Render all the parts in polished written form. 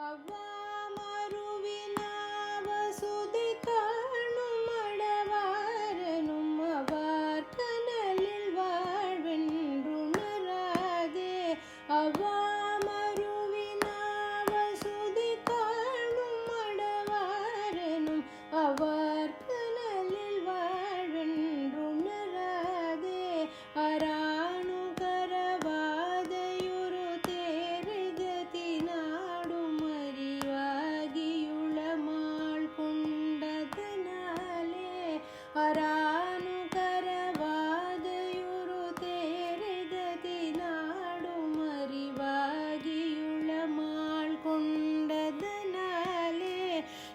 அவ்வாமருவினாவசுதி காணும் அடவாரனும் அவர் கனலில் வாழ்வென்றுணராதே. அவ்வாமருவினாவசுதி காணும் அடவாரனும் அவர் கனலில் வாழ்வென்றுணராதே. அராணு கரவாதையுரு தேரிகதி நாடும் அறிவாகியுளமாள் கொண்டதனாலே. அராணு கரவாதையுரு தேரிகதி நாடும் அறிவாகியுளமாள் கொண்டதனாலே.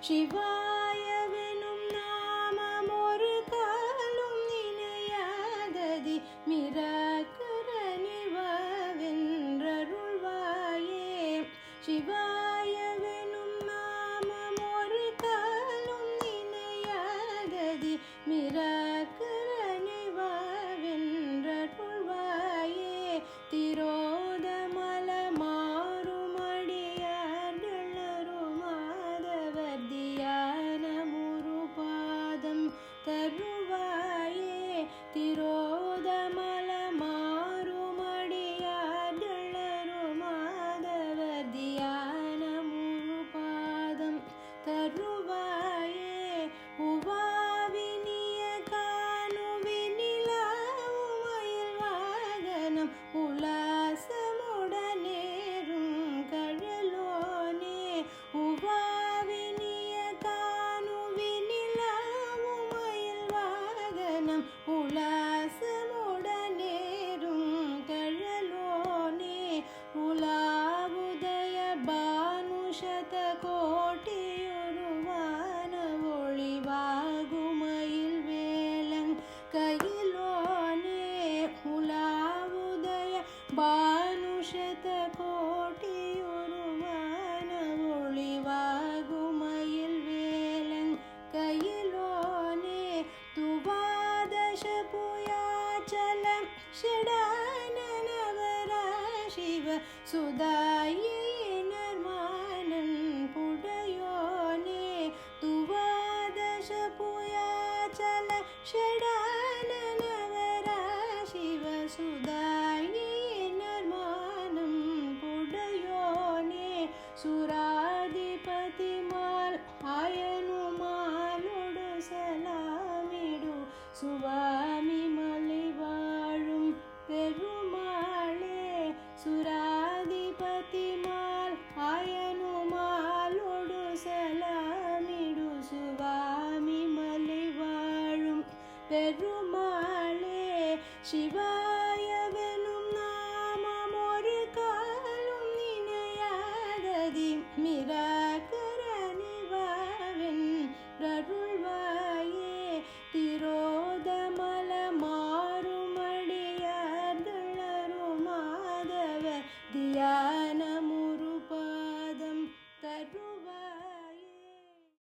சிவாயவெனும் நாமம் ஒரு காலும் நினையாததி மிராக்கரனிவாவென்றருள்வாயே. சிவாயவெனும் நாமம் ஒரு காலும் நினையாததி மிராக்கரனிவாவென்றருள்வாயே. திரோதமல மாறுமடியார்களரும் மாதவர் தியானமுரு பாதம் தருவாயே. திரோதமல மாறுமடியார்களரும் மாதவர் தியானமுரு பாதம் தருவாயே. உவாவினிய காணுவினிலாவும் மயில் வாகனம் உலாசமுடனேறும் கழலோனே. உவாவினிய காணுவினிலாவும் மயில் வாகனம் உலாசமுடனேறும் கழலோனே. உலாவுதய பானுஷத கோட்டியுருவான ஒளிவாகுமயில் வேலங் கையிலோனே. உலாவுதய பானுஷத கோட்டியுருவான ஒளிவாகுமயில் வேலங் கையிலோனே. துவாதச புயாச்சலம் ஷடானனவரா சிவ சுதாயினர்மானன் புடையோனே. துவாதச புயாச்சல ஷடானனவரா சிவ சுதாயினர்மானம் புடையோனே. சுராதிபதிமால் ஆயனுமாலொடு சலாமிடு சுவாமி மலை வாழும் பெருமாளே. சுராதிபதிமால் ஆயனுமாலொடு சலாமிடு சுவாமி மலை வாழும் பெருமாளே. சிவாயவெனும் நாமம் ஒரு காலும் நினையாததி மிராக்கரனிவாவென்றருள்வாயே. திரோதமல மாறுமடியார்களரும் மாதவர் தியா